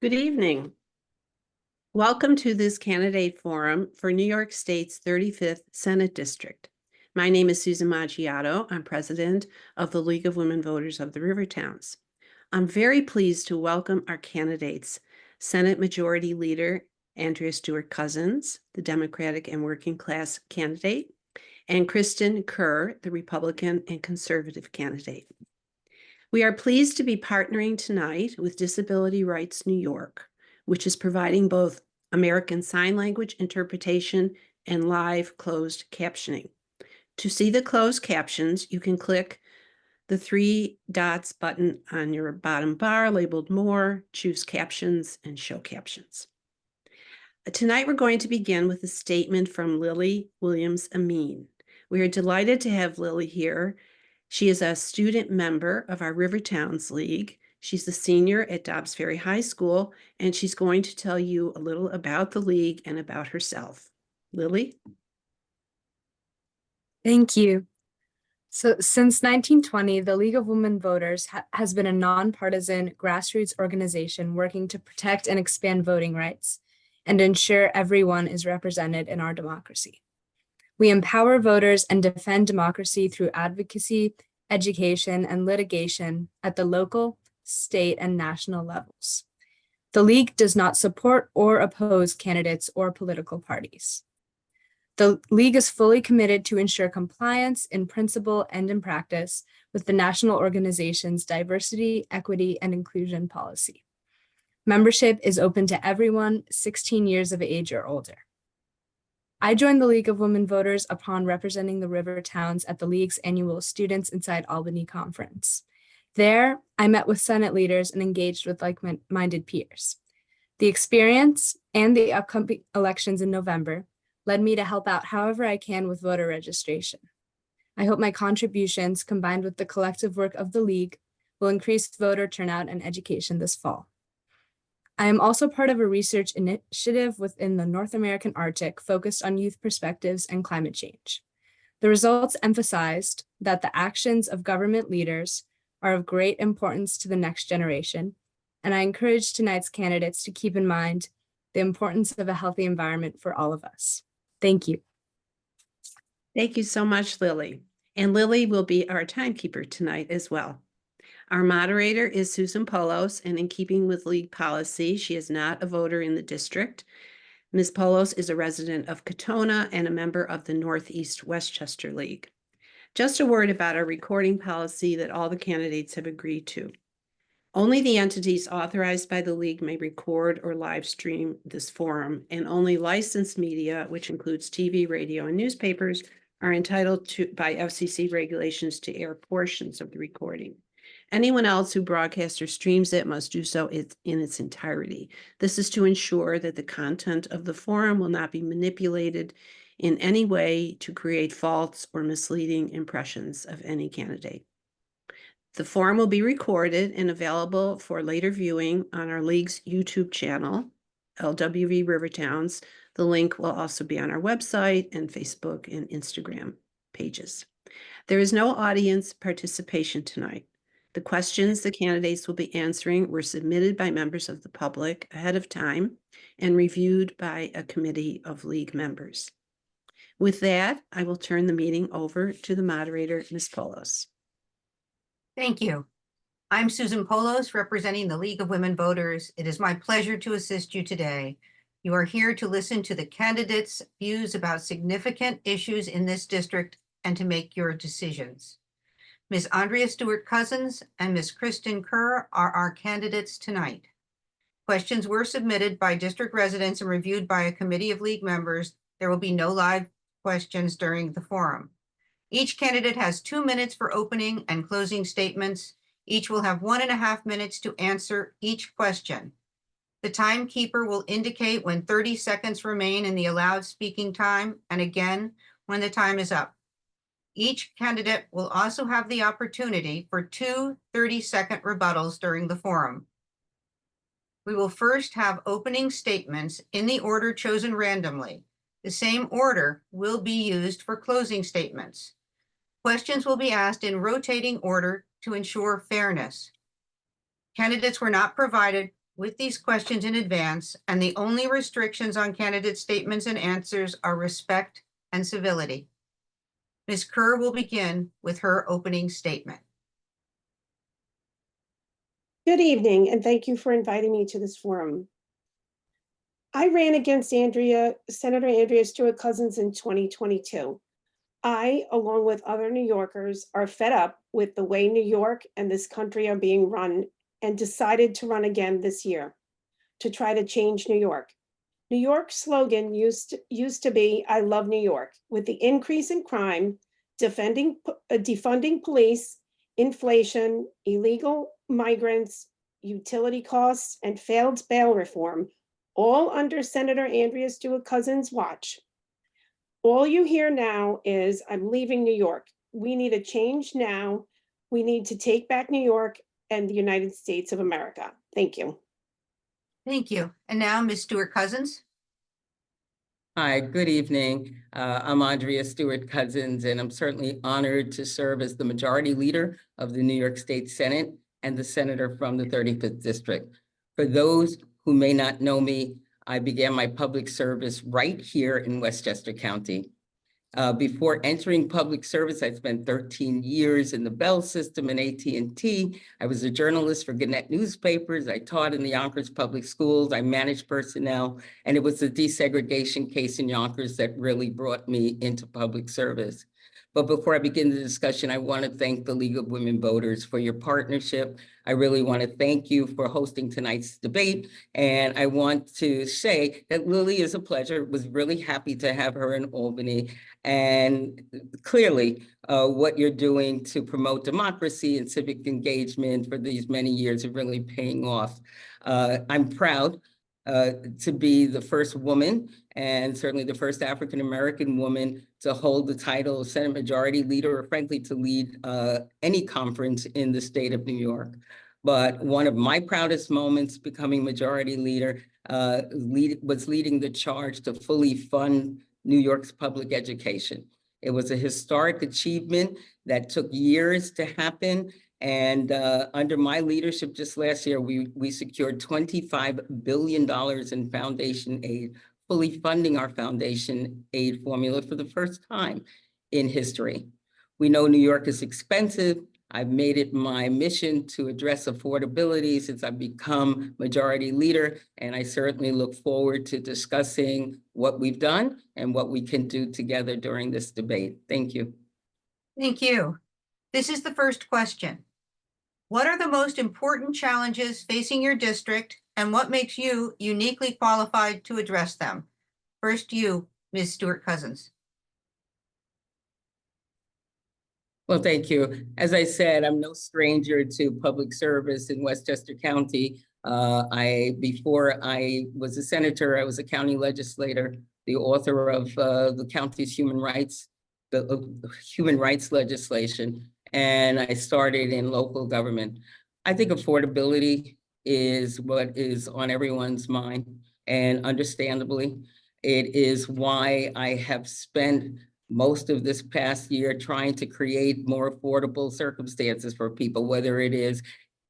Good evening. Welcome to this candidate forum for New York State's 35th Senate District. My name is Susan Maggiato. I'm president of the League of Women Voters of the Rivertowns. I'm very pleased to welcome our candidates, Senate Majority Leader Andrea Stewart-Cousins, the Democratic and Working Class candidate, and Khristen Kerr, the Republican and Conservative candidate. We are pleased to be partnering tonight with Disability Rights New York, which is providing both American Sign Language interpretation and live closed captioning. To see the closed captions, you can click the 3 dots button on your bottom bar labeled More, choose Captions, and Show Captions. Tonight, we're going to begin with a statement from Lily Williams-Amin. We are delighted to have Lily here. She is a student member of our Rivertowns League. She's a senior at Dobbs Ferry High School, and she's going to tell you a little about the league and about herself. Lily? Thank you. So since 1920, the League of Women Voters has been a nonpartisan grassroots organization working to protect and expand voting rights and ensure everyone is represented in our democracy. We empower voters and defend democracy through advocacy, education, and litigation at the local, state, and national levels. The League does not support or oppose candidates or political parties. The League is fully committed to ensure compliance in principle and in practice with the national organization's diversity, equity, and inclusion policy. Membership is open to everyone 16 years of age or older. I joined the League of Women Voters upon representing the Rivertowns at the League's annual Students Inside Albany conference. There, I met with Senate leaders and engaged with like-minded peers. The experience and the upcoming elections in November led me to help out however I can with voter registration. I hope my contributions, combined with the collective work of the League, will increase voter turnout and education this fall. I am also part of a research initiative within the North American Arctic focused on youth perspectives and climate change. The results emphasized that the actions of government leaders are of great importance to the next generation, and I encourage tonight's candidates to keep in mind the importance of a healthy environment for all of us. Thank you. Thank you so much, Lily. And Lily will be our timekeeper tonight as well. Our moderator is Susan Polos, and in keeping with League policy, she is not a voter in the district. Ms. Polos is a resident of Katona and a member of the Northeast Westchester League. Just a word about our recording policy that all the candidates have agreed to. Only the entities authorized by the League may record or live stream this forum, and only licensed media, which includes TV, radio, and newspapers, are entitled to, by FCC regulations, to air portions of the recording. Anyone else who broadcasts or streams it must do so in its entirety. This is to ensure that the content of the forum will not be manipulated in any way to create false or misleading impressions of any candidate. The forum will be recorded and available for later viewing on our League's YouTube channel, LWV Rivertowns. The link will also be on our website and Facebook and Instagram pages. There is no audience participation tonight. The questions the candidates will be answering were submitted by members of the public ahead of time and reviewed by a committee of League members. With that, I will turn the meeting over to the moderator, Ms. Polos. Thank you. I'm Susan Polos, representing the League of Women Voters. It is my pleasure to assist you today. You are here to listen to the candidates' views about significant issues in this district and to make your decisions. Ms. Andrea Stewart-Cousins and Ms. Khristen Kerr are our candidates tonight. Questions were submitted by district residents and reviewed by a committee of League members. There will be no live questions during the forum. Each candidate has 2 minutes for opening and closing statements. Each will have 1.5 minutes to answer each question. The timekeeper will indicate when 30 seconds remain in the allowed speaking time, and again when the time is up. Each candidate will also have the opportunity for 2 30-second rebuttals during the forum. We will first have opening statements in the order chosen randomly. The same order will be used for closing statements. Questions will be asked in rotating order to ensure fairness. Candidates were not provided with these questions in advance, and the only restrictions on candidate statements and answers are respect and civility. Ms. Kerr will begin with her opening statement. Good evening, and thank you for inviting me to this forum. I ran against Senator Andrea Stewart-Cousins in 2022. I, along with other New Yorkers, are fed up with the way New York and this country are being run and decided to run again this year to try to change New York. New York's slogan used to be, "I love New York." With the increase in crime, defunding police, inflation, illegal migrants, utility costs, and failed bail reform, all under Senator Andrea Stewart-Cousins' watch. All you hear now is, "I'm leaving New York." We need a change now. We need to take back New York and the United States of America. Thank you. Thank you. And now Ms. Stewart-Cousins. Hi, good evening. I'm Andrea Stewart-Cousins, and I'm certainly honored to serve as the majority leader of the New York State Senate and the senator from the 35th District. For those who may not know me, I began my public service right here in Westchester County. Before entering public service, I spent 13 years in the Bell system and AT&T. I was a journalist for Gannett newspapers. I taught in the Yonkers public schools. I managed personnel, and it was the desegregation case in Yonkers that really brought me into public service. But before I begin the discussion, I want to thank the League of Women Voters for your partnership. I really want to thank you for hosting tonight's debate. And I want to say that Lily is a pleasure. Was really happy to have her in Albany. And clearly, what you're doing to promote democracy and civic engagement for these many years are really paying off. I'm proud to be the first woman and certainly the first African-American woman to hold the title of Senate Majority Leader, or frankly, to lead any conference in the state of New York. But one of my proudest moments becoming Majority Leader was leading the charge to fully fund New York's public education. It was a historic achievement that took years to happen. And under my leadership just last year, we secured $25 billion in foundation aid, fully funding our foundation aid formula for the first time in history. We know New York is expensive. I've made it my mission to address affordability since I've become majority leader, and I certainly look forward to discussing what we've done and what we can do together during this debate. Thank you. Thank you. This is the first question. What are the most important challenges facing your district, and what makes you uniquely qualified to address them? First, you, Ms. Stewart-Cousins. Well, thank you. As I said, I'm no stranger to public service in Westchester County. Before I was a senator, I was a county legislator, the author of the county's human rights legislation, and I started in local government. I think affordability is what is on everyone's mind, and understandably, it is why I have spent most of this past year trying to create more affordable circumstances for people, whether it is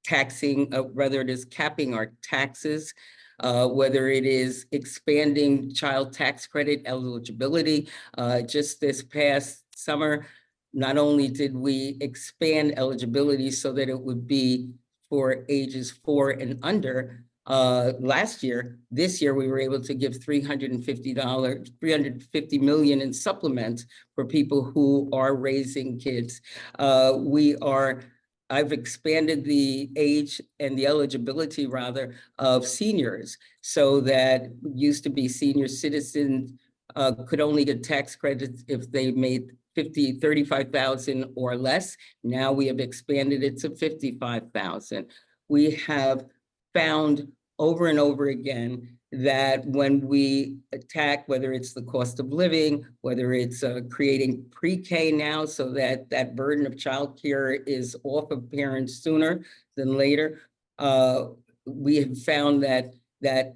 capping our taxes, whether it is expanding child tax credit eligibility. Just this past summer, not only did we expand eligibility so that it would be for ages 4 and under, this year, we were able to give $350 million in supplements for people who are raising kids. I've expanded the age and the eligibility rather of seniors so that used to be senior citizens could only get tax credits if they made $35,000 or less. Now we have expanded it to $55,000. We have found over and over again that when we attack, whether it's the cost of living, whether it's creating pre-K now so that that burden of childcare is off of parents sooner than later, we have found that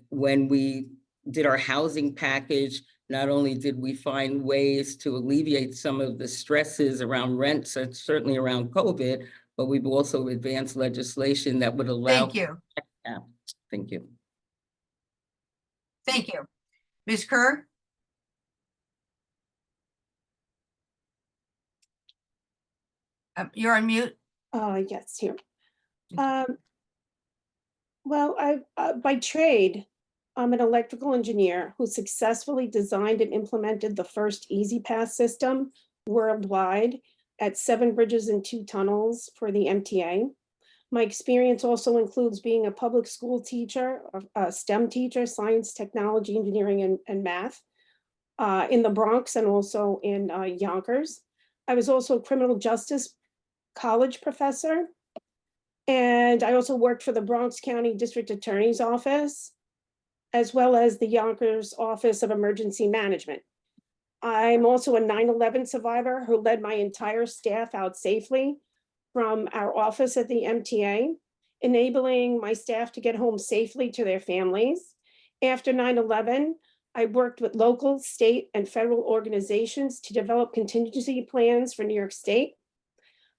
when we did our housing package, not only did we find ways to alleviate some of the stresses around rent, certainly around COVID, but we've also advanced legislation that would allow. Thank you. Thank you. Thank you. Ms. Kerr? You're on mute. Yes, here. Well, by trade, I'm an electrical engineer who successfully designed and implemented the first Easy Pass system worldwide at 7 bridges and 2 tunnels for the MTA. My experience also includes being a public school teacher, a STEM teacher, science, technology, engineering, and math, in the Bronx and also in Yonkers. I was also a criminal justice college professor. And I also worked for the Bronx County District Attorney's Office, as well as the Yonkers Office of Emergency Management. I'm also a 9/11 survivor who led my entire staff out safely from our office at the MTA, enabling my staff to get home safely to their families. After 9/11, I worked with local, state, and federal organizations to develop contingency plans for New York State.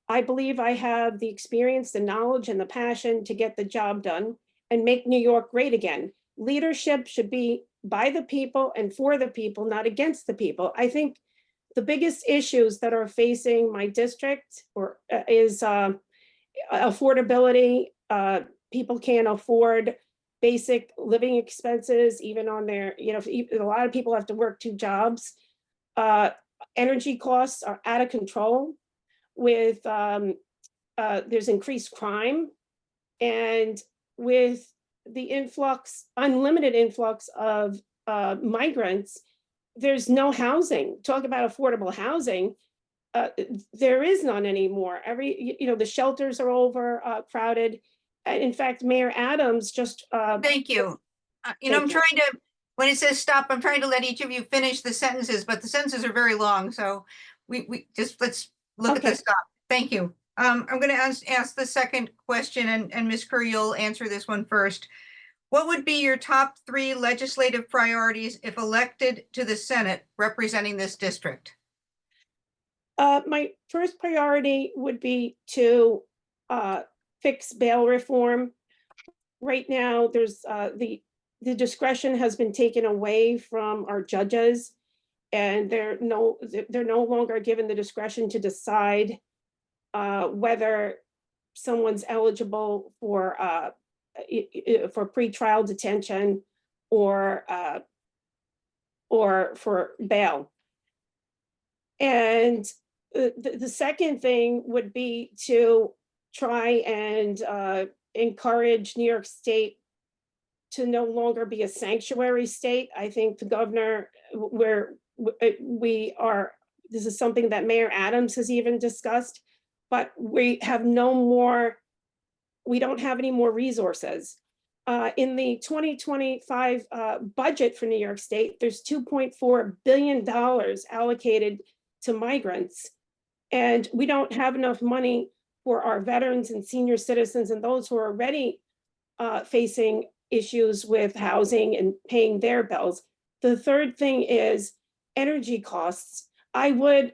I believe I have the experience, the knowledge, and the passion to get the job done and make New York great again. Leadership should be by the people and for the people, not against the people. I think the biggest issues that are facing my district is affordability. People can't afford basic living expenses, even on their, a lot of people have to work 2 jobs. Energy costs are out of control. With there's increased crime, and with the unlimited influx of migrants, there's no housing. Talk about affordable housing. There is none anymore. The shelters are crowded. And in fact, Mayor Adams just. Thank you. I'm trying to, when it says stop, I'm trying to let each of you finish the sentences, but the sentences are very long. So let's look at the stop. Thank you. I'm going to ask the second question, and Ms. Kerr, you'll answer this one first. What would be your top 3 legislative priorities if elected to the Senate representing this district? My first priority would be to fix bail reform. Right now, there's the discretion has been taken away from our judges, and they're no longer given the discretion to decide whether someone's eligible for pretrial detention or for bail. And the second thing would be to try and encourage New York State to no longer be a sanctuary state. I think the governor, this is something that Mayor Adams has even discussed, but we don't have any more resources. In the 2025 budget for New York State, there's $2.4 billion allocated to migrants. And we don't have enough money for our veterans and senior citizens and those who are already facing issues with housing and paying their bills. The third thing is energy costs. I would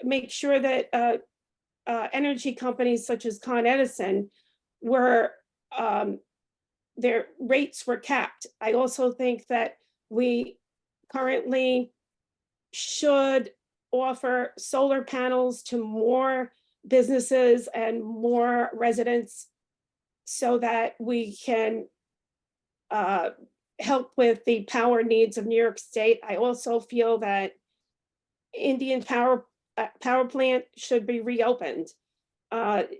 make sure that energy companies such as Con Edison their rates were capped. I also think that we currently should offer solar panels to more businesses and more residents so that we can help with the power needs of New York State. I also feel that Indian power plant should be reopened. Thank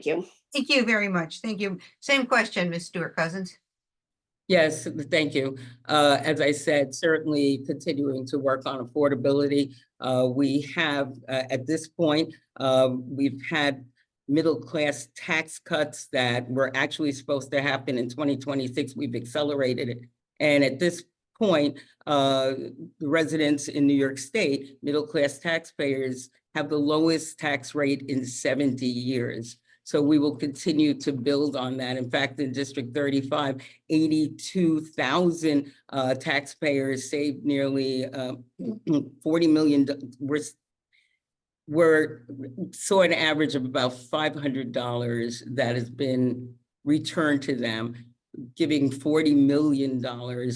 you. Thank you very much. Thank you. Same question, Ms. Stewart-Cousins. Yes, thank you. As I said, certainly continuing to work on affordability. We have, at this point, we've had middle-class tax cuts that were actually supposed to happen in 2026. We've accelerated it. And at this point, the residents in New York State, middle-class taxpayers, have the lowest tax rate in 70 years. So we will continue to build on that. In fact, in District 35, 82,000 taxpayers saved nearly $40 million. saw an average of about $500 that has been returned to them, giving $40 million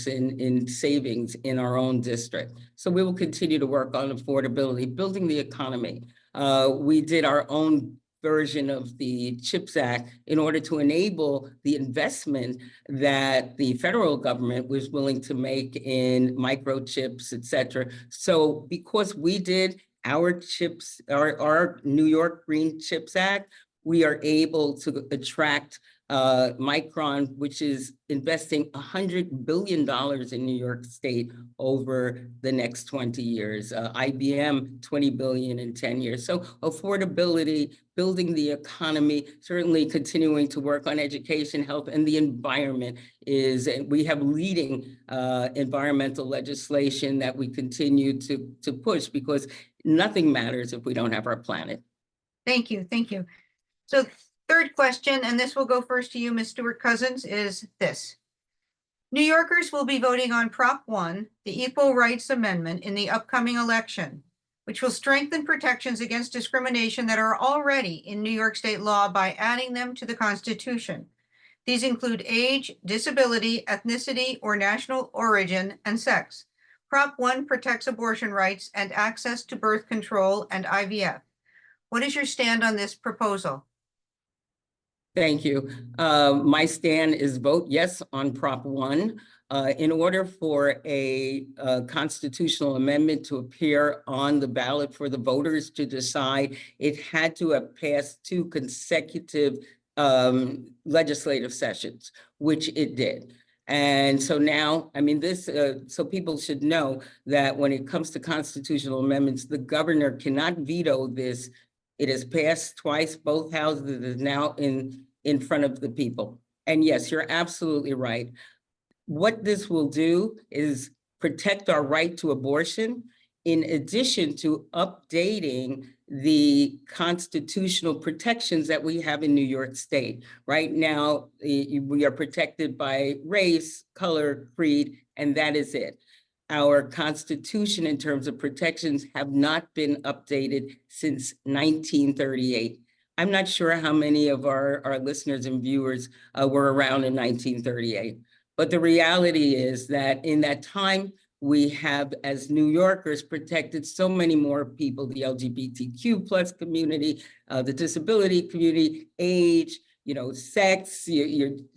in savings in our own district. So we will continue to work on affordability, building the economy. We did our own version of the CHIPS Act in order to enable the investment that the federal government was willing to make in microchips, et cetera. So because we did our chips, our New York Green Chips Act, we are able to attract Micron, which is investing $100 billion in New York State over the next 20 years. IBM, 20 billion in 10 years. So affordability, building the economy, certainly continuing to work on education, health, and the environment is, and we have leading environmental legislation that we continue to push, because nothing matters if we don't have our planet. Thank you, thank you. So third question, and this will go first to you, Ms. Stewart-Cousins, is this. New Yorkers will be voting on Prop 1, the Equal Rights Amendment, in the upcoming election, which will strengthen protections against discrimination that are already in New York State law by adding them to the Constitution. These include age, disability, ethnicity, or national origin, and sex. Prop 1 protects abortion rights and access to birth control and IVF. What is your stand on this proposal? Thank you. My stand is vote yes on Prop 1. In order for a constitutional amendment to appear on the ballot for the voters to decide, it had to have passed 2 consecutive legislative sessions, which it did. And so now, I mean, so people should know that when it comes to constitutional amendments, the governor cannot veto this. It has passed twice, both houses. It is now in front of the people. And yes, you're absolutely right. What this will do is protect our right to abortion, in addition to updating the constitutional protections that we have in New York State. Right now, we are protected by race, color, creed, and that is it. Our Constitution, in terms of protections, have not been updated since 1938. I'm not sure how many of our listeners and viewers were around in 1938, but the reality is that in that time, we have, as New Yorkers, protected so many more people, the LGBTQ plus community, the disability community, age, sex.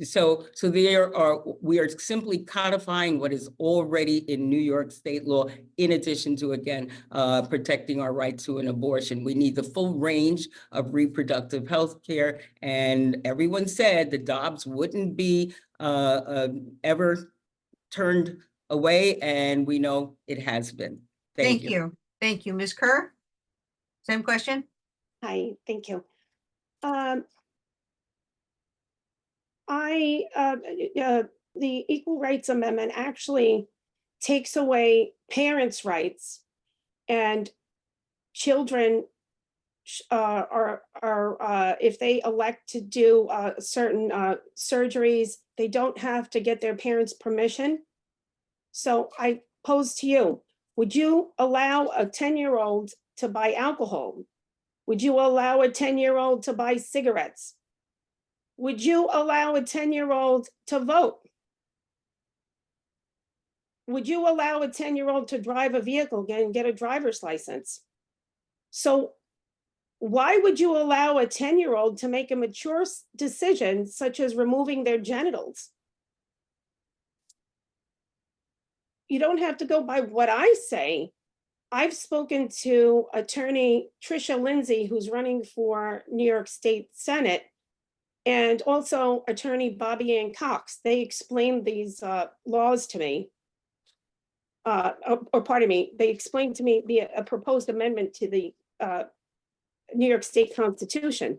So we are simply codifying what is already in New York State law, in addition to, again, protecting our right to an abortion. We need the full range of reproductive health care. And everyone said the Dobbs wouldn't be ever turned away, and we know it has been. Thank you. Thank you. Ms. Kerr, same question? Hi, thank you. The Equal Rights Amendment actually takes away parents' rights, and children if they elect to do certain surgeries, they don't have to get their parents' permission. So I pose to you, would you allow a 10-year-old to buy alcohol? Would you allow a 10-year-old to buy cigarettes? Would you allow a 10-year-old to vote? Would you allow a 10-year-old to drive a vehicle and get a driver's license? So why would you allow a 10-year-old to make a mature decision, such as removing their genitals? You don't have to go by what I say. I've spoken to attorney Tricia Lindsay, who's running for New York State Senate, and also attorney Bobby Ann Cox. They explained these laws to me, or pardon me, they explained to me a proposed amendment to the New York State Constitution.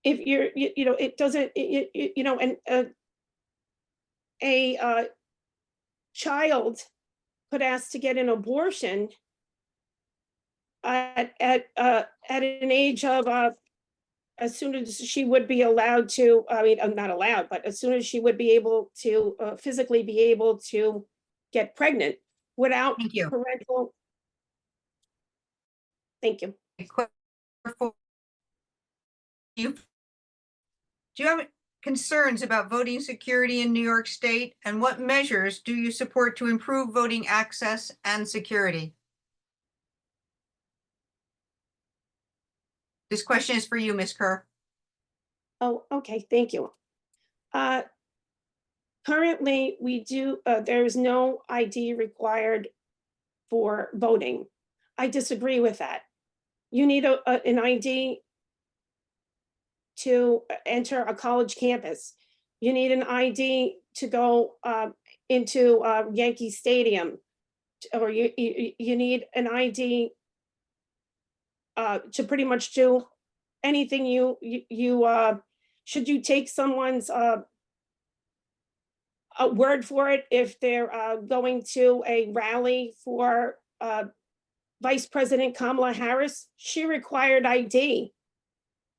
If it doesn't, and a child could ask to get an abortion at an age of as soon as she would be allowed to, I mean, not allowed, but as soon as she would be able to physically be able to get pregnant without Thank you. parental. Thank you. Do you have concerns about voting security in New York State? And what measures do you support to improve voting access and security? This question is for you, Ms. Kerr. Oh, okay, thank you. Currently, there is no ID required for voting. I disagree with that. You need an ID to enter a college campus. You need an ID to go into Yankee Stadium, or you need an ID to pretty much do anything should you take someone's a word for it, if they're going to a rally for Vice President Kamala Harris, she required ID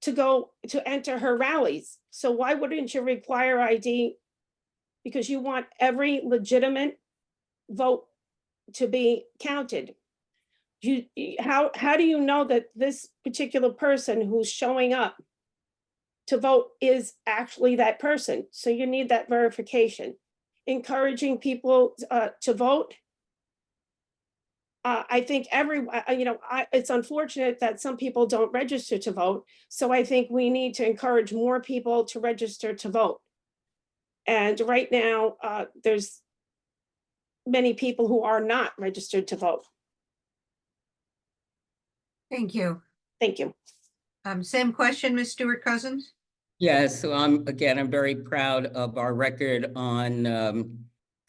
to enter her rallies. So why wouldn't you require ID? Because you want every legitimate vote to be counted. How do you know that this particular person who's showing up to vote is actually that person? So you need that verification. Encouraging people to vote. I think it's unfortunate that some people don't register to vote. So I think we need to encourage more people to register to vote. And right now, there's many people who are not registered to vote. Thank you. Thank you. Same question, Ms. Stewart-Cousins? Yes, so I'm very proud of our record on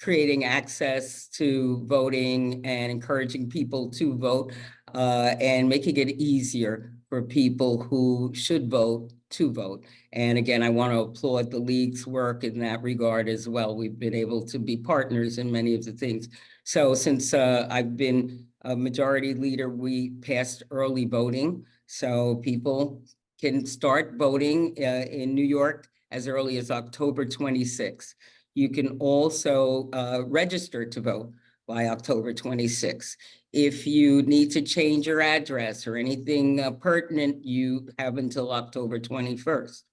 creating access to voting and encouraging people to vote and making it easier for people who should vote to vote. And again, I want to applaud the league's work in that regard as well. We've been able to be partners in many of the things. So since I've been a majority leader, we passed early voting. So people can start voting in New York as early as October 26th. You can also register to vote by October 26th. If you need to change your address or anything pertinent, you have until October 21st.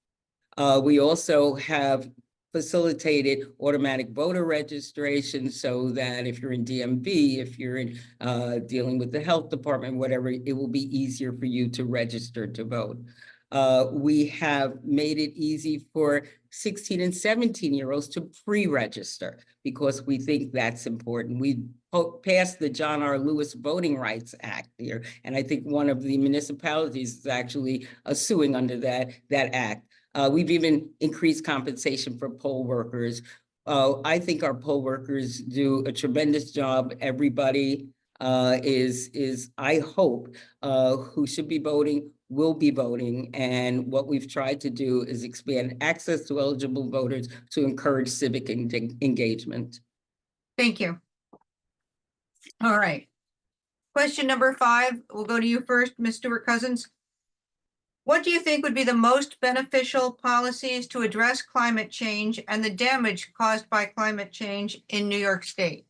We also have facilitated automatic voter registration so that if you're in DMV, if you're in dealing with the health department, whatever, it will be easier for you to register to vote. We have made it easy for 16 and 17-year-olds to pre-register because we think that's important. We passed the John R. Lewis Voting Rights Act here, and I think one of the municipalities is actually suing under that act. We've even increased compensation for poll workers. I think our poll workers do a tremendous job. Everybody is I hope, who should be voting will be voting. And what we've tried to do is expand access to eligible voters to encourage civic engagement. Thank you. All right. Question number 5, we'll go to you first, Ms. Stewart-Cousins. What do you think would be the most beneficial policies to address climate change and the damage caused by climate change in New York State?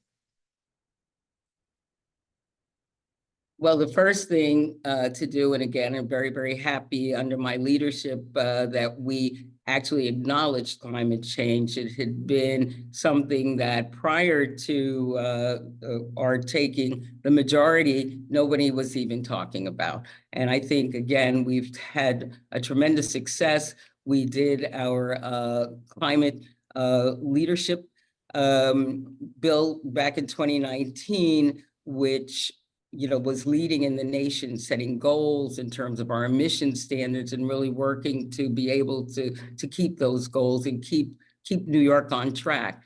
Well, the first thing to do, and again, I'm very, very happy under my leadership that we actually acknowledged climate change. It had been something that prior to our taking the majority, nobody was even talking about. And I think, again, we've had a tremendous success. We did our climate leadership bill back in 2019, which was leading in the nation, setting goals in terms of our emission standards and really working to be able to keep those goals and keep New York on track.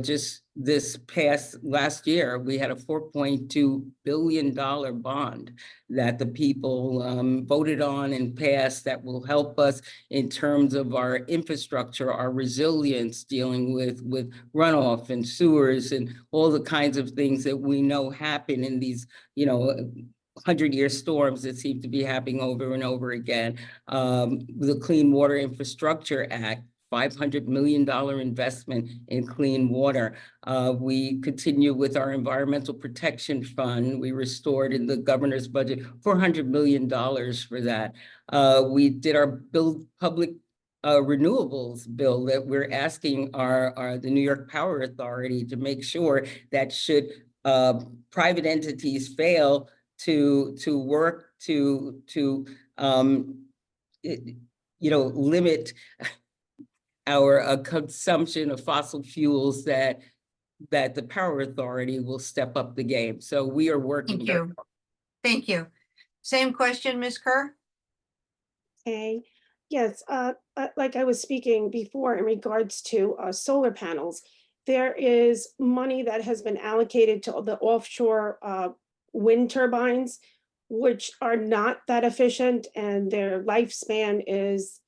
Just this past last year, we had a $4.2 billion bond that the people voted on and passed that will help us in terms of our infrastructure, our resilience, dealing with runoff and sewers and all the kinds of things that we know happen in these, 100-year storms that seem to be happening over and over again. The Clean Water Infrastructure Act, $500 million investment in clean water. We continue with our Environmental Protection Fund. We restored in the governor's budget $400 million for that. We did our public renewables bill that we're asking the New York Power Authority to make sure that should private entities fail to work to limit our consumption of fossil fuels, that the Power Authority will step up the game. So we are working. Thank you. Thank you. Same question, Ms. Kerr? Okay, yes, like I was speaking before in regards to solar panels, there is money that has been allocated to the offshore wind turbines, which are not that efficient, and their lifespan is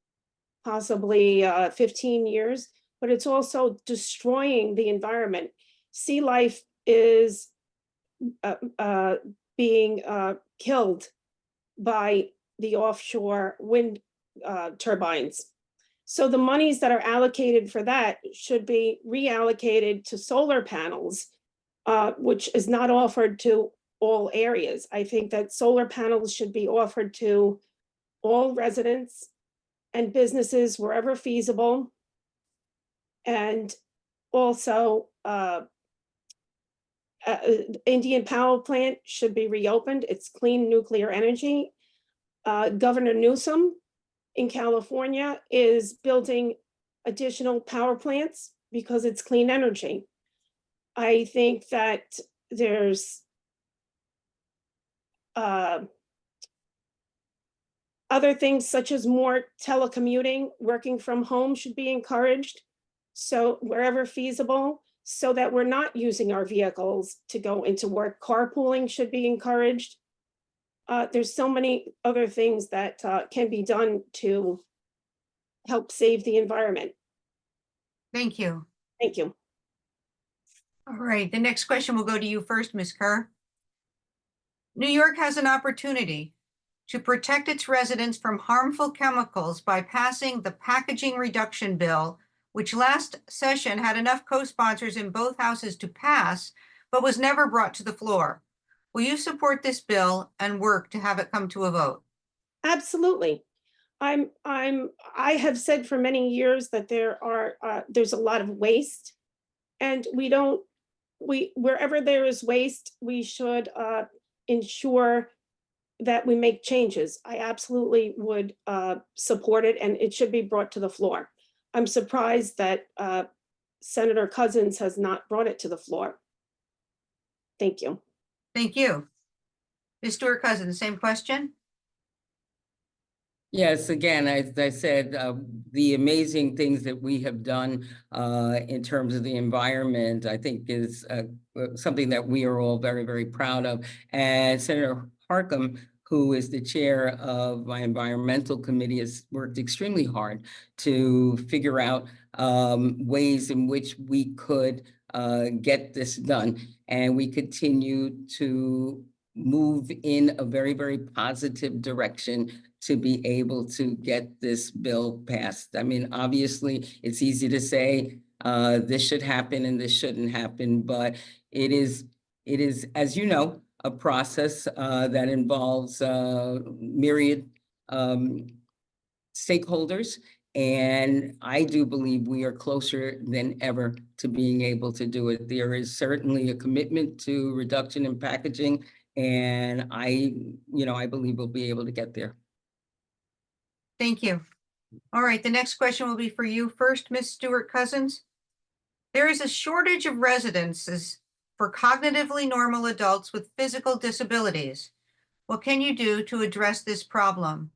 possibly 15 years, but it's also destroying the environment. Sea life is being killed by the offshore wind turbines. So the monies that are allocated for that should be reallocated to solar panels, which is not offered to all areas. I think that solar panels should be offered to all residents and businesses wherever feasible. And also, Indian Power Plant should be reopened. It's clean nuclear energy. Governor Newsom in California is building additional power plants because it's clean energy. I think that there's other things such as more telecommuting, working from home should be encouraged. So wherever feasible, so that we're not using our vehicles to go into work. Carpooling should be encouraged. There's so many other things that can be done to help save the environment. Thank you. Thank you. All right, the next question will go to you first, Ms. Kerr. New York has an opportunity to protect its residents from harmful chemicals by passing the Packaging Reduction Bill, which last session had enough co-sponsors in both houses to pass, but was never brought to the floor. Will you support this bill and work to have it come to a vote? Absolutely. I have said for many years that there's a lot of waste, and wherever there is waste, we should ensure that we make changes. I absolutely would support it, and it should be brought to the floor. I'm surprised that Senator Cousins has not brought it to the floor. Thank you. Thank you. Ms. Stewart-Cousins, same question? Yes, again, as I said, the amazing things that we have done in terms of the environment, I think is something that we are all very, very proud of. And Senator Harckham, who is the chair of my environmental committee, has worked extremely hard to figure out ways in which we could get this done. And we continue to move in a very, very positive direction to be able to get this bill passed. I mean, obviously, it's easy to say this should happen and this shouldn't happen, but it is, as you know, a process that involves myriad stakeholders. And I do believe we are closer than ever to being able to do it. There is certainly a commitment to reduction in packaging, and I believe we'll be able to get there. Thank you. All right, the next question will be for you first, Ms. Stewart-Cousins. There is a shortage of residences for cognitively normal adults with physical disabilities. What can you do to address this problem?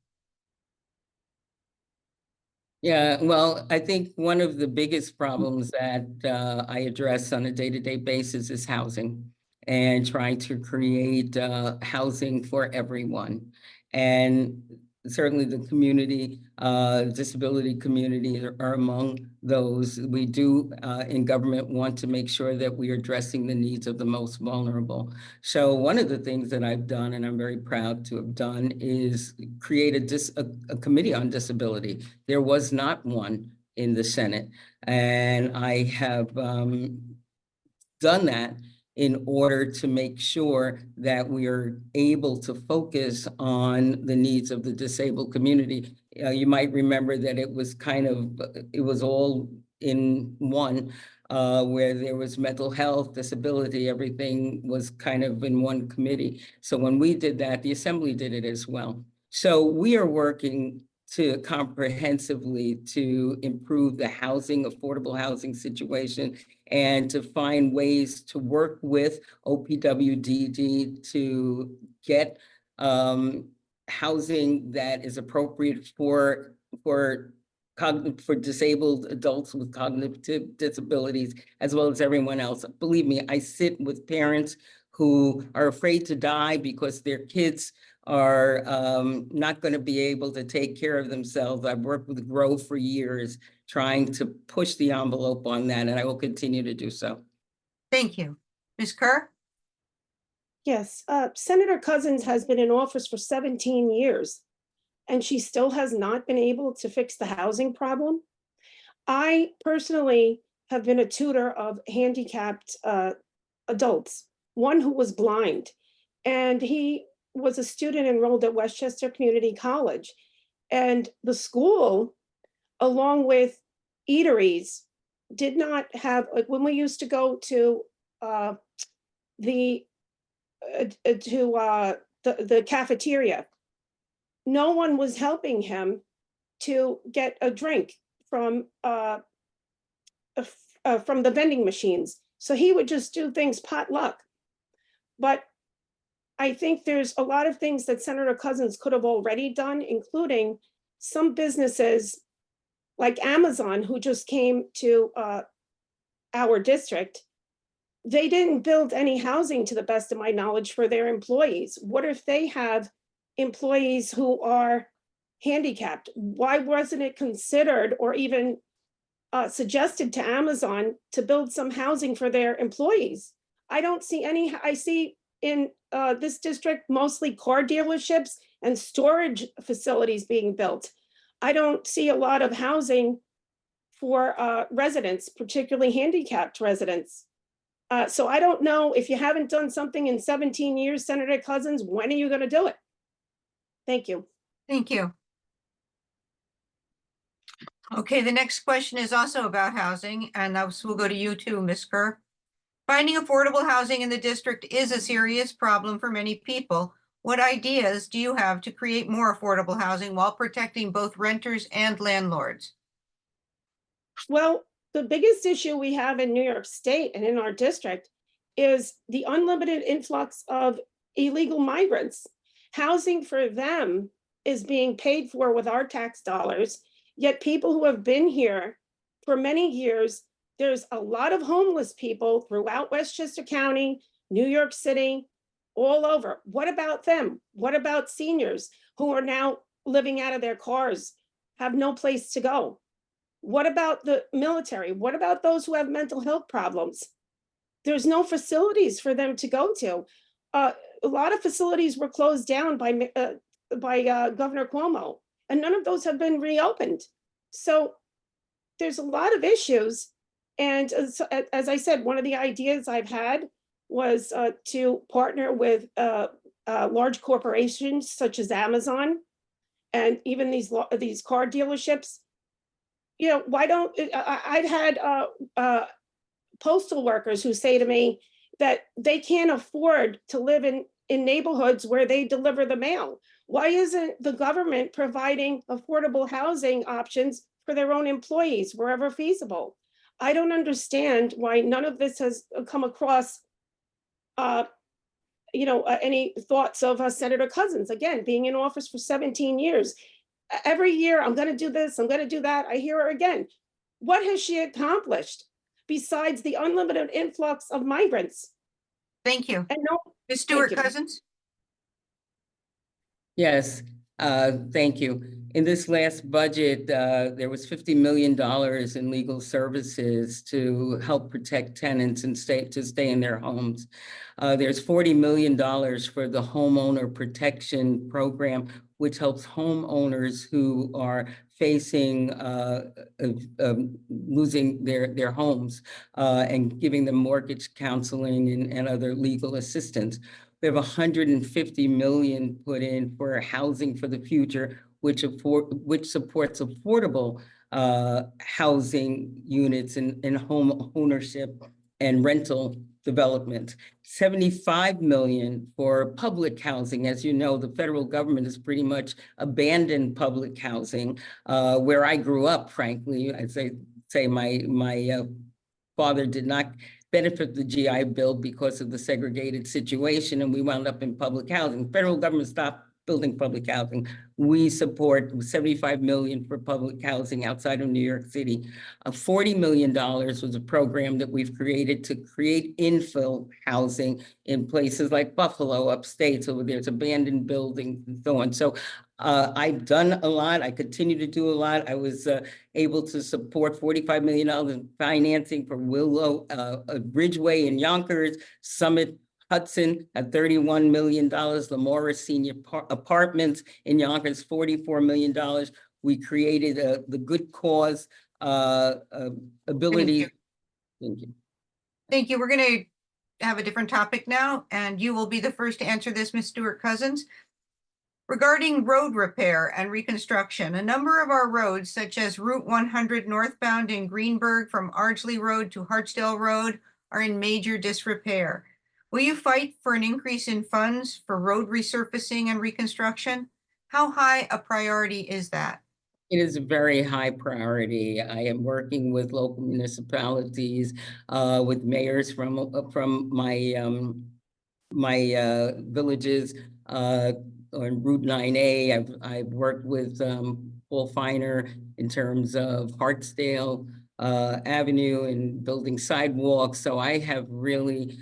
Yeah, well, I think one of the biggest problems that I address on a day-to-day basis is housing, and trying to create housing for everyone. And certainly the community, disability community are among those. We do in government want to make sure that we are addressing the needs of the most vulnerable. So one of the things that I've done, and I'm very proud to have done, is create a committee on disability. There was not one in the Senate. And I have done that in order to make sure that we are able to focus on the needs of the disabled community. You might remember that it was it was all in one, where there was mental health, disability, everything was kind of in one committee. So when we did that, the Assembly did it as well. So we are working to comprehensively to improve the housing, affordable housing situation, and to find ways to work with OPWDD to get housing that is appropriate for disabled adults with cognitive disabilities, as well as everyone else. Believe me, I sit with parents who are afraid to die because their kids are not going to be able to take care of themselves. I've worked with GROW for years, trying to push the envelope on that, and I will continue to do so. Thank you. Ms. Kerr? Yes, Senator Cousins has been in office for 17 years, and she still has not been able to fix the housing problem. I personally have been a tutor of handicapped adults, one who was blind, and he was a student enrolled at Westchester Community College. And the school, along with eateries, did not have, like when we used to go to the cafeteria, no one was helping him to get a drink from the vending machines. So he would just do things potluck. But I think there's a lot of things that Senator Cousins could have already done, including some businesses like Amazon, who just came to our district. They didn't build any housing, to the best of my knowledge, for their employees. What if they have employees who are handicapped? Why wasn't it considered or even suggested to Amazon to build some housing for their employees? I don't see any. I see in this district mostly car dealerships and storage facilities being built. I don't see a lot of housing for residents, particularly handicapped residents. So I don't know, if you haven't done something in 17 years, Senator Cousins, when are you going to do it? Thank you. Thank you. Okay, the next question is also about housing, and we'll go to you too, Ms. Kerr. Finding affordable housing in the district is a serious problem for many people. What ideas do you have to create more affordable housing while protecting both renters and landlords? Well, the biggest issue we have in New York State and in our district is the unlimited influx of illegal migrants. Housing for them is being paid for with our tax dollars, yet people who have been here for many years, there's a lot of homeless people throughout Westchester County, New York City, all over. What about them? What about seniors who are now living out of their cars, have no place to go? What about the military? What about those who have mental health problems? There's no facilities for them to go to. A lot of facilities were closed down by Governor Cuomo, and none of those have been reopened. So there's a lot of issues. And as I said, one of the ideas I've had was to partner with large corporations such as Amazon and even these car dealerships. You know, why don't I've had postal workers who say to me that they can't afford to live in neighborhoods where they deliver the mail. Why isn't the government providing affordable housing options for their own employees wherever feasible? I don't understand why none of this has come across any thoughts of Senator Cousins, again, being in office for 17 years. Every year, I'm going to do this, I'm going to do that. I hear her again. What has she accomplished besides the unlimited influx of migrants? Thank you. And no, Ms. Stewart-Cousins? Yes, thank you. In this last budget, there was $50 million in legal services to help protect tenants and stay in their homes. There's $40 million for the homeowner protection program, which helps homeowners who are facing losing their homes and giving them mortgage counseling and other legal assistance. We have 150 million put in for housing for the future, which supports affordable housing units and home ownership and rental development. 75 million for public housing. As you know, the federal government has pretty much abandoned public housing. Where I grew up, frankly, I'd say my father did not benefit the GI Bill because of the segregated situation, and we wound up in public housing. Federal government stopped building public housing. We support 75 million for public housing outside of New York City. $40 million was a program that we've created to create infill housing in places like Buffalo, upstate, so there's abandoned buildings and so on. So I've done a lot. I continue to do a lot. I was able to support $45 million in financing for Willow, Ridgeway in Yonkers, Summit Hudson at $31 million, the Morris Senior Apartments in Yonkers, $44 million. We created the good cause ability. Thank you. Thank you. We're going to have a different topic now, and you will be the first to answer this, Ms. Stewart-Cousins. Regarding road repair and reconstruction, a number of our roads, such as Route 100 northbound in Greenburgh from Ardsley Road to Hartsdale Road, are in major disrepair. Will you fight for an increase in funds for road resurfacing and reconstruction? How high a priority is that? It is a very high priority. I am working with local municipalities, with mayors from my villages on Route 9A. I've worked with Paul Feiner in terms of Hartsdale Avenue and building sidewalks. So I have really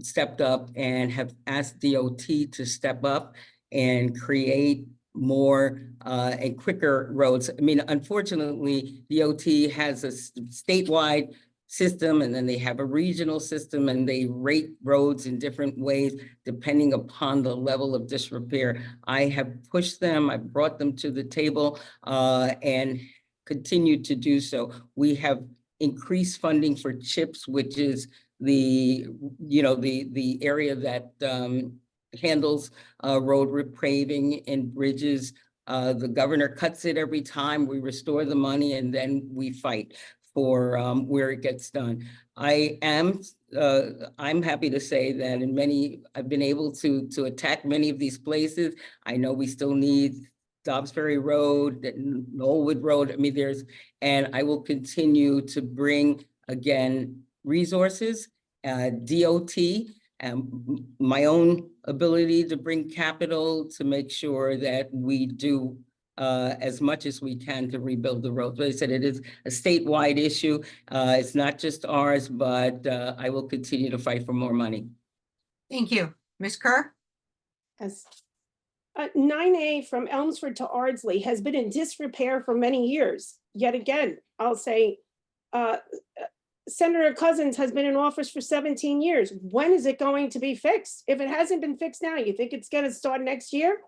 stepped up and have asked DOT to step up and create more and quicker roads. I mean, unfortunately, DOT has a statewide system, and then they have a regional system, and they rate roads in different ways depending upon the level of disrepair. I have pushed them, I brought them to the table, and continue to do so. We have increased funding for CHIPS, which is the area that handles road repaving and bridges. The governor cuts it every time. We restore the money, and then we fight for where it gets done. I'm happy to say that I've been able to attack many of these places. I know we still need Dobbs Ferry Road, Knollwood Road. I mean, and I will continue to bring, again, resources, DOT, my own ability to bring capital to make sure that we do as much as we can to rebuild the roads. But I said, it is a statewide issue. It's not just ours, but I will continue to fight for more money. Thank you. Ms. Kerr? Yes. 9A from Elmsford to Ardsley has been in disrepair for many years. Yet again, I'll say, Senator Cousins has been in office for 17 years. When is it going to be fixed? If it hasn't been fixed now, you think it's going to start next year?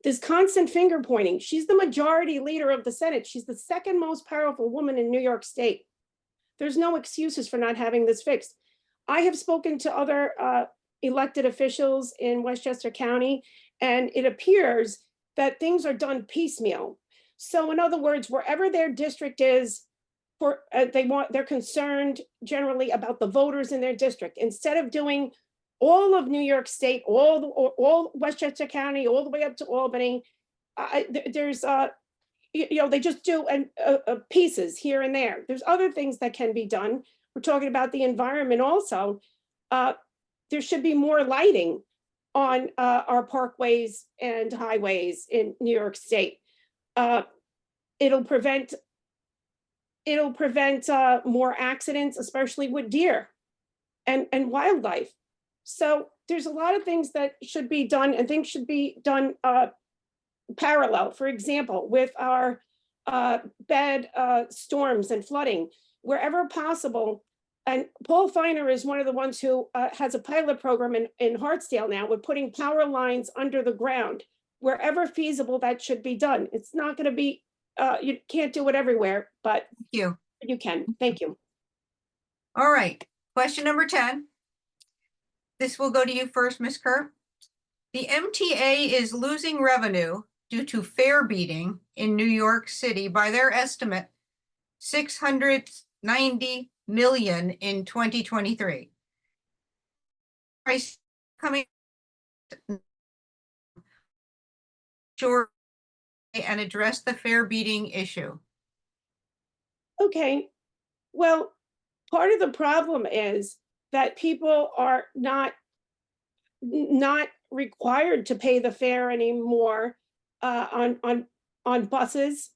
This constant finger pointing. She's the majority leader of the Senate. She's the second most powerful woman in New York State. There's no excuses for not having this fixed. I have spoken to other elected officials in Westchester County, and it appears that things are done piecemeal. So in other words, wherever their district is, they're concerned generally about the voters in their district. Instead of doing all of New York State, all Westchester County, all the way up to Albany, they just do pieces here and there. There's other things that can be done. We're talking about the environment also. There should be more lighting on our parkways and highways in New York State. It'll prevent more accidents, especially with deer and wildlife. So there's a lot of things that should be done, and things should be done parallel. For example, with our bad storms and flooding, wherever possible. And Paul Feiner is one of the ones who has a pilot program in Hartsdale now with putting power lines under the ground. Wherever feasible, that should be done. It's not going to be you can't do it everywhere, but Thank you. you can. Thank you. All right, question number 10. This will go to you first, Ms. Kerr. The MTA is losing revenue due to fare beating in New York City by their estimate, $690 million in 2023. Price coming short and address the fare beating issue. Okay, well, part of the problem is that people are not required to pay the fare anymore on buses.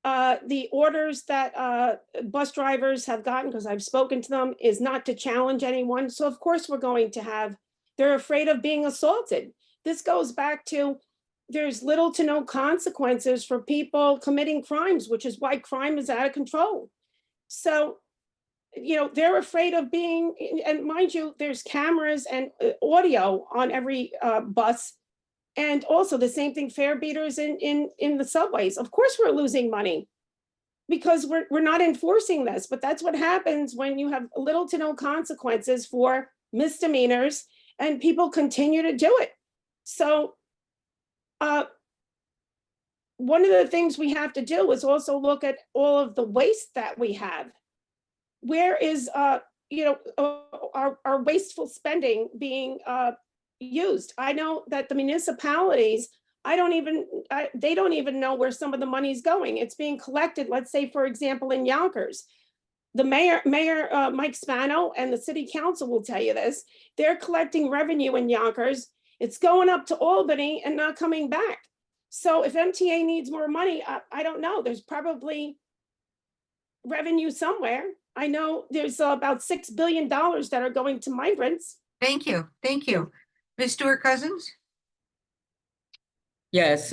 The orders that bus drivers have gotten, because I've spoken to them, is not to challenge anyone. So of course we're going to have, they're afraid of being assaulted. This goes back to there's little to no consequences for people committing crimes, which is why crime is out of control. So, you know, they're afraid of being, and mind you, there's cameras and audio on every bus. And also the same thing, fare beaters in the subways. Of course, we're losing money because we're not enforcing this, but that's what happens when you have little to no consequences for misdemeanors and people continue to do it. So one of the things we have to do is also look at all of the waste that we have. Where is, you know, our wasteful spending being used? I know that the municipalities, they don't even know where some of the money is going. It's being collected, let's say, for example, in Yonkers. The mayor Mike Spano and the city council will tell you this. They're collecting revenue in Yonkers. It's going up to Albany and not coming back. So if MTA needs more money, I don't know. There's probably revenue somewhere. I know there's about $6 billion that are going to migrants. Thank you. Thank you. Ms. Stewart-Cousins? Yes,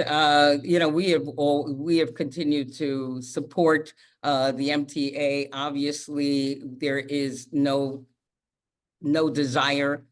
you know, we have continued to support the MTA. Obviously, there is no desire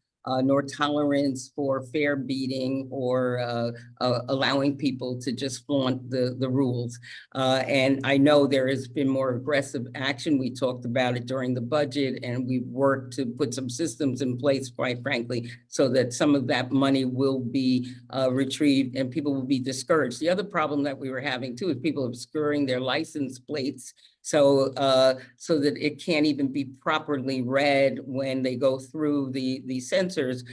nor tolerance for fare beating or allowing people to just flaunt the rules. And I know there has been more aggressive action. We talked about it during the budget, and we've worked to put some systems in place, quite frankly, so that some of that money will be retrieved and people will be discouraged. The other problem that we were having too is people obscuring their license plates so that it can't even be properly read when they go through the sensors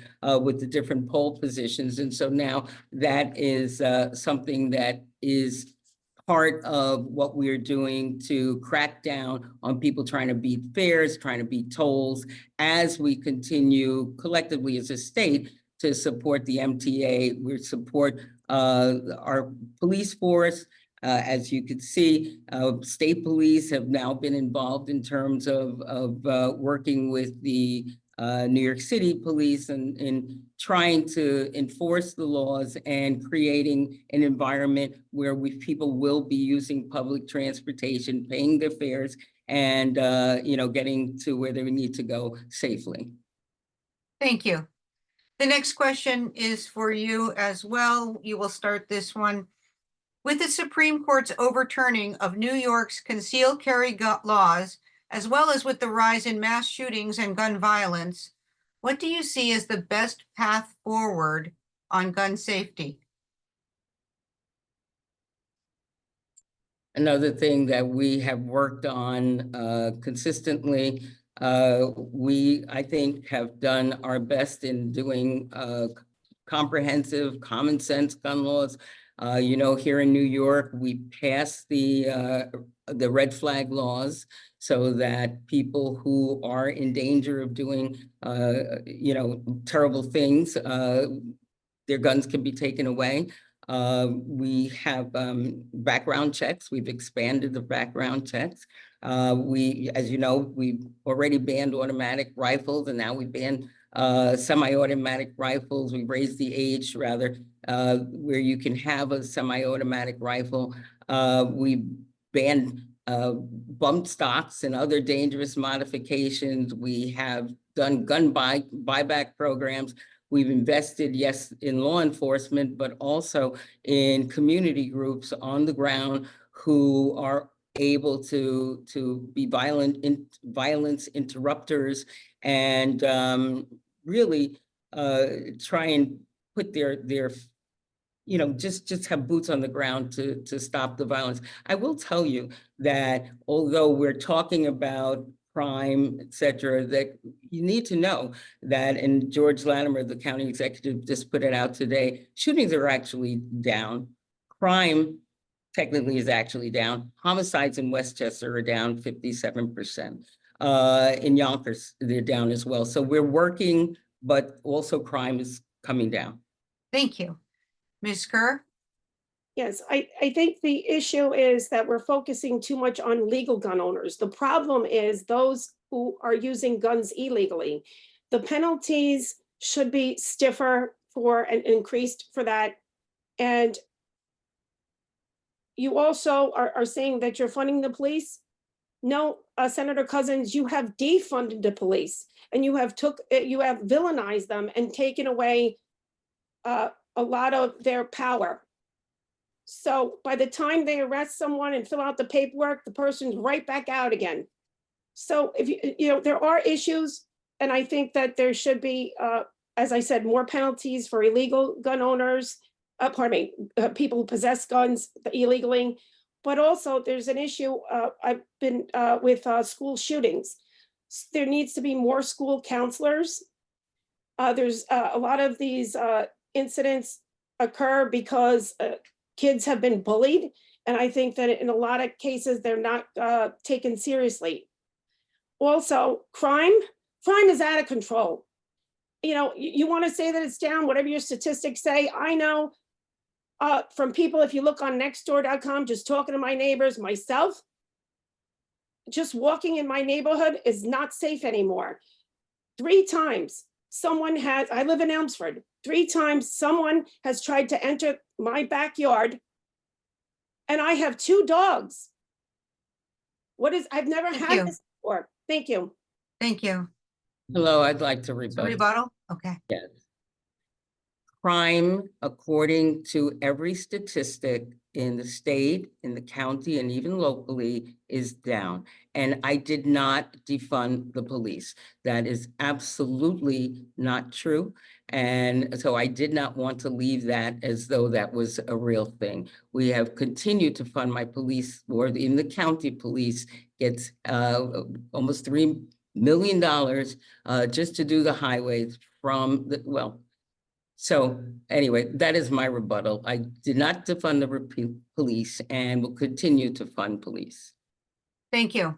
with the different pole positions. And so now that is something that is part of what we're doing to crack down on people trying to beat fares, trying to beat tolls, as we continue collectively as a state to support the MTA. We support our police force. As you can see, state police have now been involved in terms of working with the New York City police and in trying to enforce the laws and creating an environment where people will be using public transportation, paying their fares, and you know, getting to where they need to go safely. Thank you. The next question is for you as well. You will start this one. With the Supreme Court's overturning of New York's concealed carry laws, as well as with the rise in mass shootings and gun violence, what do you see as the best path forward on gun safety? Another thing that we have worked on consistently, we, I think, have done our best in doing comprehensive, common sense gun laws. You know, here in New York, we passed the red flag laws so that people who are in danger of doing, you know, terrible things, their guns can be taken away. We have background checks. We've expanded the background checks. As you know, we've already banned automatic rifles, and now we ban semi-automatic rifles. We raised the age, rather, where you can have a semi-automatic rifle. We banned bump stocks and other dangerous modifications. We have done gun buyback programs. We've invested, yes, in law enforcement, but also in community groups on the ground who are able to be violence interrupters and really try and put their just have boots on the ground to stop the violence. I will tell you that although we're talking about crime, et cetera, that you need to know that, and George Latimer, the county executive, just put it out today, shootings are actually down. Crime technically is actually down. Homicides in Westchester are down 57%. In Yonkers, they're down as well. So we're working, but also crime is coming down. Thank you. Ms. Kerr? Yes, I think the issue is that we're focusing too much on legal gun owners. The problem is those who are using guns illegally. The penalties should be stiffer for and increased for that. And you also are saying that you're funding the police. No, Senator Cousins, you have defunded the police and you have villainized them and taken away a lot of their power. So by the time they arrest someone and fill out the paperwork, the person's right back out again. So if there are issues, and I think that there should be, as I said, more penalties for illegal gun owners, people who possess guns illegally. But also there's an issue, I've been with school shootings. There needs to be more school counselors. There's a lot of these incidents occur because kids have been bullied. And I think that in a lot of cases, they're not taken seriously. Also, crime is out of control. You want to say that it's down, whatever your statistics say. I know from people, if you look on nextdoor.com, just talking to my neighbors, myself, just walking in my neighborhood is not safe anymore. 3 times I live in Elmsford, 3 times someone has tried to enter my backyard, and I have 2 dogs. I've never had this before. Thank you. Thank you. Hello, I'd like to rebut. Rebuttal? Okay. Yes. Crime, according to every statistic in the state, in the county, and even locally, is down. And I did not defund the police. That is absolutely not true. And so I did not want to leave that as though that was a real thing. We have continued to fund my police, or in the county police gets almost $3 million just to do the highways from so anyway, that is my rebuttal. I did not defund the police and will continue to fund police. Thank you.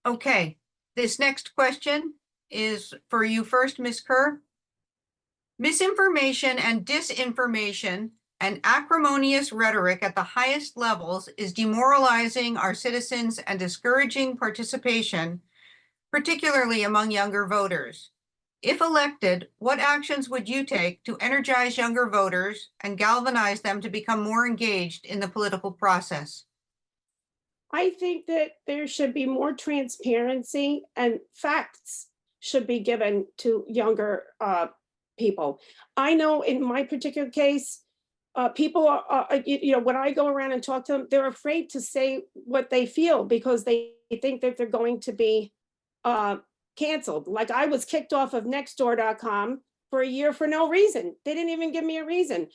Okay, this next question is for you first, Ms. Kerr. Misinformation and disinformation and acrimonious rhetoric at the highest levels is demoralizing our citizens and discouraging participation, particularly among younger voters. If elected, what actions would you take to energize younger voters and galvanize them to become more engaged in the political process? I think that there should be more transparency and facts should be given to younger people. I know in my particular case, people are, when I go around and talk to them, they're afraid to say what they feel because they think that they're going to be canceled. Like I was kicked off of nextdoor.com for a year for no reason. They didn't even give me a reason.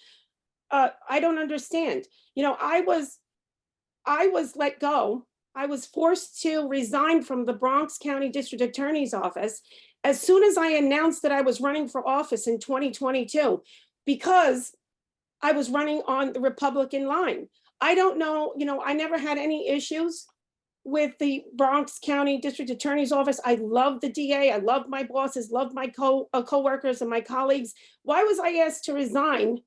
I don't understand. I was let go. I was forced to resign from the Bronx County District Attorney's Office as soon as I announced that I was running for office in 2022, because I was running on the Republican line. I don't know, I never had any issues with the Bronx County District Attorney's Office. I love the DA. I love my bosses, love my co-workers and my colleagues. Why was I asked to resign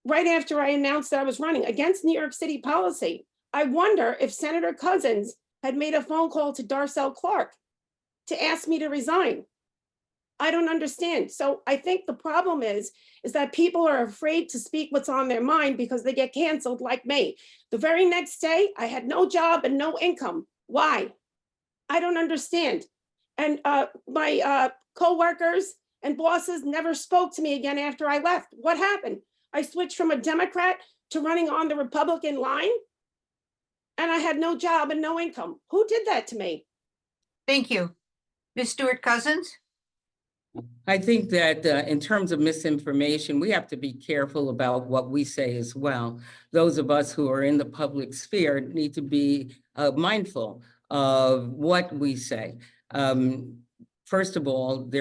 right after I announced that I was running against New York City policy? I wonder if Senator Cousins had made a phone call to Darcel Clark to ask me to resign. I don't understand. So I think the problem is that people are afraid to speak what's on their mind because they get canceled like me. The very next day, I had no job and no income. Why? I don't understand. And my co-workers and bosses never spoke to me again after I left. What happened? I switched from a Democrat to running on the Republican line. And I had no job and no income. Who did that to me? Thank you. Ms. Stewart-Cousins? I think that in terms of misinformation, we have to be careful about what we say as well. Those of us who are in the public sphere need to be mindful of what we say. First of all,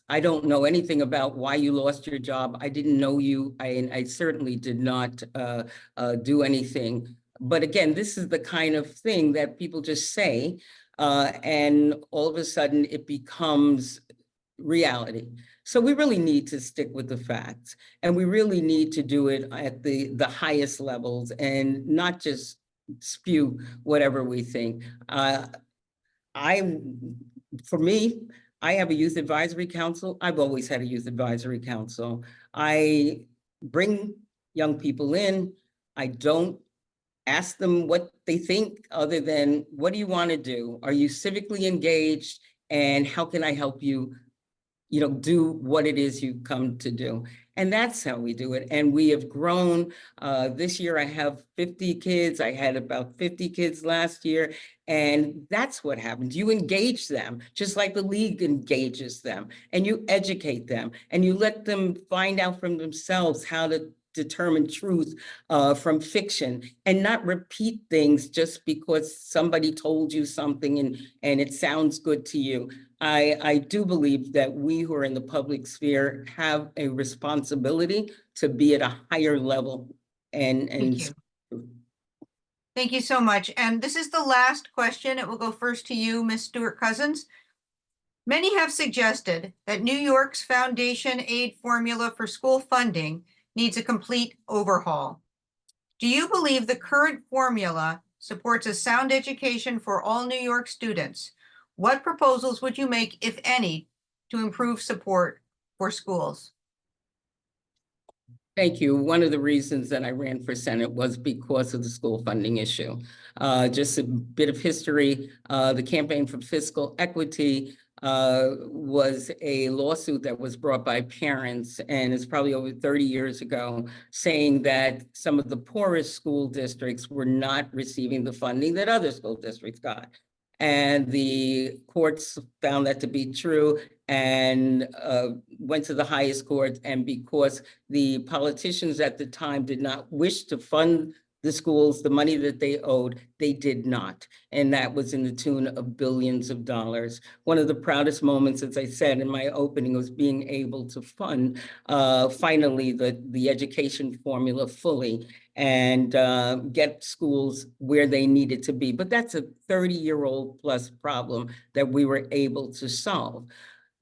I don't know anything about why you lost your job. I didn't know you. I certainly did not do anything. But again, this is the kind of thing that people just say, and all of a sudden it becomes reality. So we really need to stick with the facts, and we really need to do it at the highest levels and not just spew whatever we think. For me, I have a youth advisory council. I've always had a youth advisory council. I bring young people in. I don't ask them what they think other than, what do you want to do? Are you civically engaged? And how can I help you, do what it is you come to do? And that's how we do it. And we have grown. This year I have 50 kids. I had about 50 kids last year. And that's what happens. You engage them, just like the league engages them, and you educate them, and you let them find out from themselves how to determine truth from fiction, and not repeat things just because somebody told you something and it sounds good to you. I do believe that we who are in the public sphere have a responsibility to be at a higher level. Thank you. Thank you so much. And this is the last question. It will go first to you, Ms. Stewart-Cousins. Many have suggested that New York's foundation aid formula for school funding needs a complete overhaul. Do you believe the current formula supports a sound education for all New York students? What proposals would you make, if any, to improve support for schools? Thank you. One of the reasons that I ran for Senate was because of the school funding issue. Just a bit of history, the Campaign for Fiscal Equity was a lawsuit that was brought by parents, and it's probably over 30 years ago, saying that some of the poorest school districts were not receiving the funding that other school districts got. And the courts found that to be true, and went to the highest court. And because the politicians at the time did not wish to fund the schools, the money that they owed, they did not. And that was in the tune of billions of dollars. One of the proudest moments, as I said in my opening, was being able to fund finally the education formula fully, and get schools where they needed to be. But that's a 30-year-old plus problem that we were able to solve.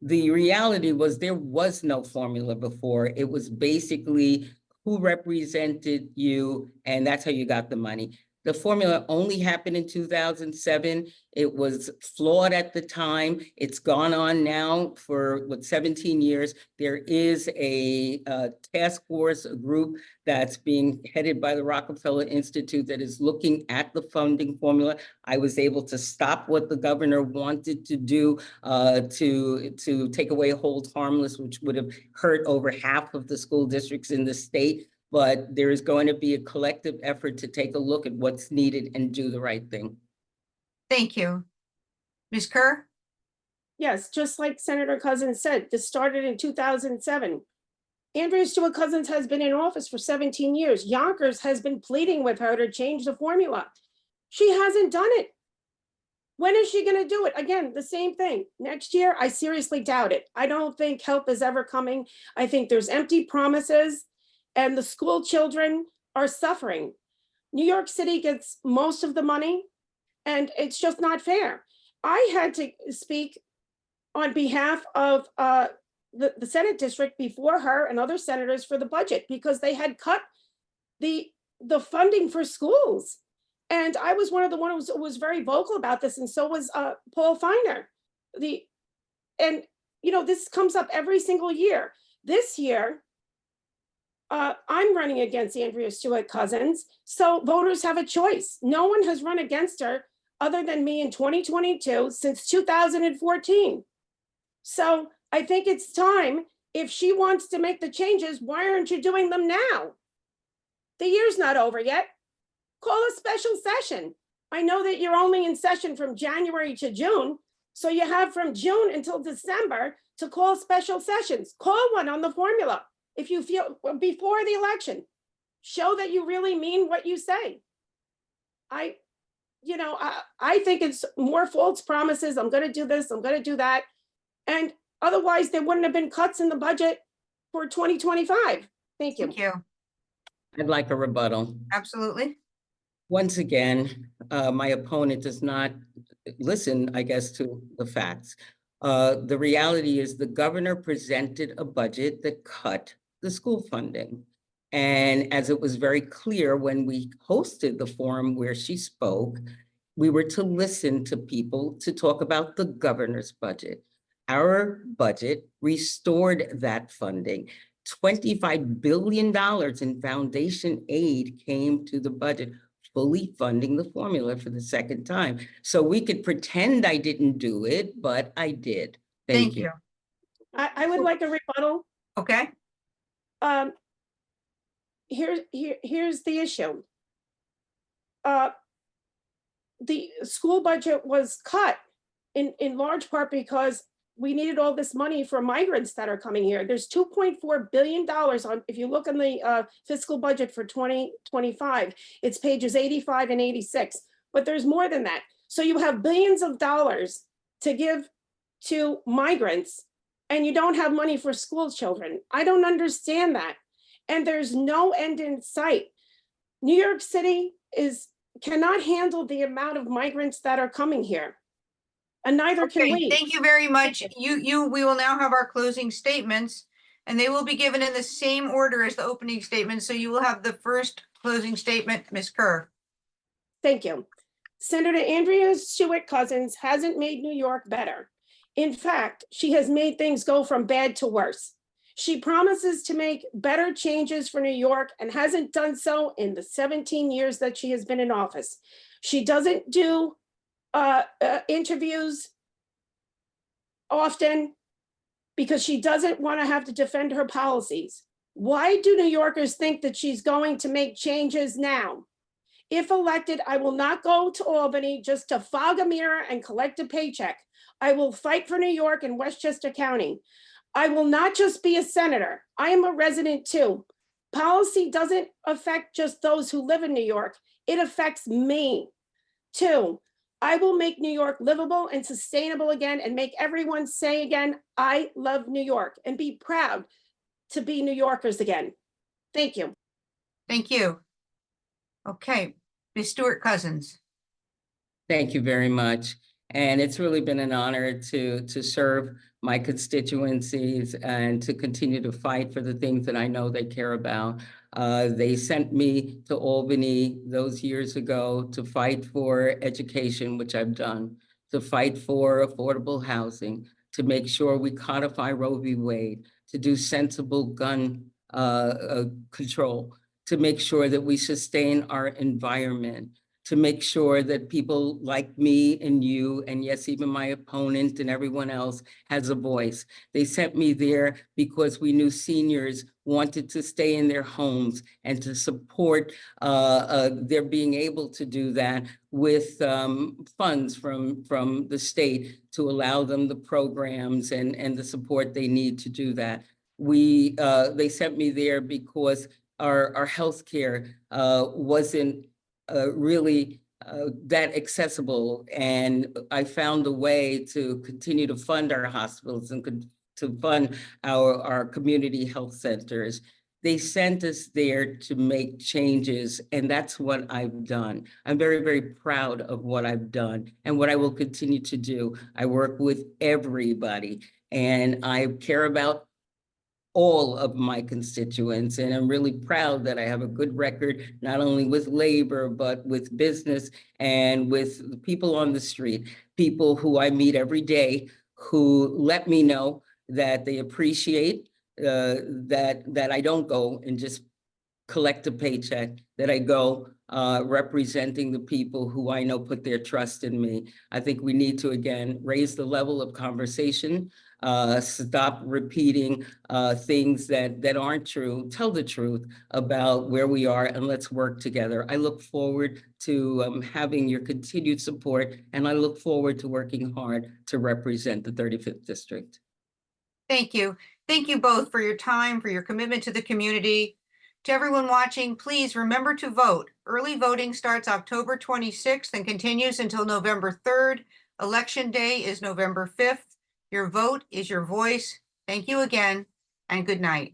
The reality was there was no formula before. It was basically who represented you, and that's how you got the money. The formula only happened in 2007. It was flawed at the time. It's gone on now for 17 years. There is a task force, a group that's being headed by the Rockefeller Institute that is looking at the funding formula. I was able to stop what the governor wanted to do to take away hold harmless, which would have hurt over half of the school districts in the state. But there is going to be a collective effort to take a look at what's needed and do the right thing. Thank you. Ms. Kerr? Yes, just like Senator Cousins said, this started in 2007. Andrea Stewart-Cousins has been in office for 17 years. Yonkers has been pleading with her to change the formula. She hasn't done it. When is she going to do it? Again, the same thing. Next year, I seriously doubt it. I don't think help is ever coming. I think there's empty promises, and the school children are suffering. New York City gets most of the money, and it's just not fair. I had to speak on behalf of the Senate district before her and other senators for the budget, because they had cut the funding for schools. And I was one of the ones who was very vocal about this, and so was Paul Feiner. This comes up every single year. This year, I'm running against Andrea Stewart-Cousins, so voters have a choice. No one has run against her other than me in 2022 since 2014. So I think it's time. If she wants to make the changes, why aren't you doing them now? The year's not over yet. Call a special session. I know that you're only in session from January to June, so you have from June until December to call special sessions. Call one on the formula if you feel before the election. Show that you really mean what you say. I think it's more false promises. I'm going to do this, I'm going to do that. And otherwise, there wouldn't have been cuts in the budget for 2025. Thank you. Thank you. I'd like a rebuttal. Absolutely. Once again, my opponent does not listen, I guess, to the facts. The reality is the governor presented a budget that cut the school funding. And as it was very clear when we hosted the forum where she spoke, we were to listen to people to talk about the governor's budget. Our budget restored that funding. $25 billion in foundation aid came to the budget, fully funding the formula for the second time. So we could pretend I didn't do it, but I did. Thank you. I would like a rebuttal. Okay. Here's the issue. The school budget was cut in large part because we needed all this money for migrants that are coming here. There's $2.4 billion on, if you look in the fiscal budget for 2025, it's pages 85 and 86, but there's more than that. So you have billions of dollars to give to migrants and you don't have money for school children. I don't understand that. And there's no end in sight. New York City cannot handle the amount of migrants that are coming here. And neither can Okay, we. thank you very much. We will now have our closing statements and they will be given in the same order as the opening statement. So you will have the first closing statement, Ms. Kerr. Thank you. Senator Andrea Stewart-Cousins hasn't made New York better. In fact, she has made things go from bad to worse. She promises to make better changes for New York and hasn't done so in the 17 years that she has been in office. She doesn't do interviews often because she doesn't want to have to defend her policies. Why do New Yorkers think that she's going to make changes now? If elected, I will not go to Albany just to fog a mirror and collect a paycheck. I will fight for New York and Westchester County. I will not just be a senator. I am a resident too. Policy doesn't affect just those who live in New York. It affects me too. I will make New York livable and sustainable again and make everyone say again, I love New York, and be proud to be New Yorkers again. Thank you. Thank you. Okay, Ms. Stewart-Cousins. Thank you very much. And it's really been an honor to serve my constituencies and to continue to fight for the things that I know they care about. They sent me to Albany those years ago to fight for education, which I've done, to fight for affordable housing, to make sure we codify Roe v. Wade, to do sensible gun control, to make sure that we sustain our environment, to make sure that people like me and you, and yes, even my opponent and everyone else has a voice. They sent me there because we knew seniors wanted to stay in their homes and to support their being able to do that with funds from the state to allow them the programs and the support they need to do that. They sent me there because our healthcare wasn't really that accessible. And I found a way to continue to fund our hospitals and to fund our community health centers. They sent us there to make changes, and that's what I've done. I'm very, very proud of what I've done and what I will continue to do. I work with everybody, and I care about all of my constituents. And I'm really proud that I have a good record, not only with labor, but with business and with the people on the street, people who I meet every day who let me know that they appreciate that I don't go and just collect a paycheck, that I go representing the people who I know put their trust in me. I think we need to, again, raise the level of conversation Stop repeating things that aren't true. Tell the truth about where we are, and let's work together. I look forward to having your continued support, and I look forward to working hard to represent the 35th District. Thank you. Thank you both for your time, for your commitment to the community. To everyone watching, please remember to vote. Early voting starts October 26th and continues until November 3rd. Election Day is November 5th. Your vote is your voice. Thank you again, and good night.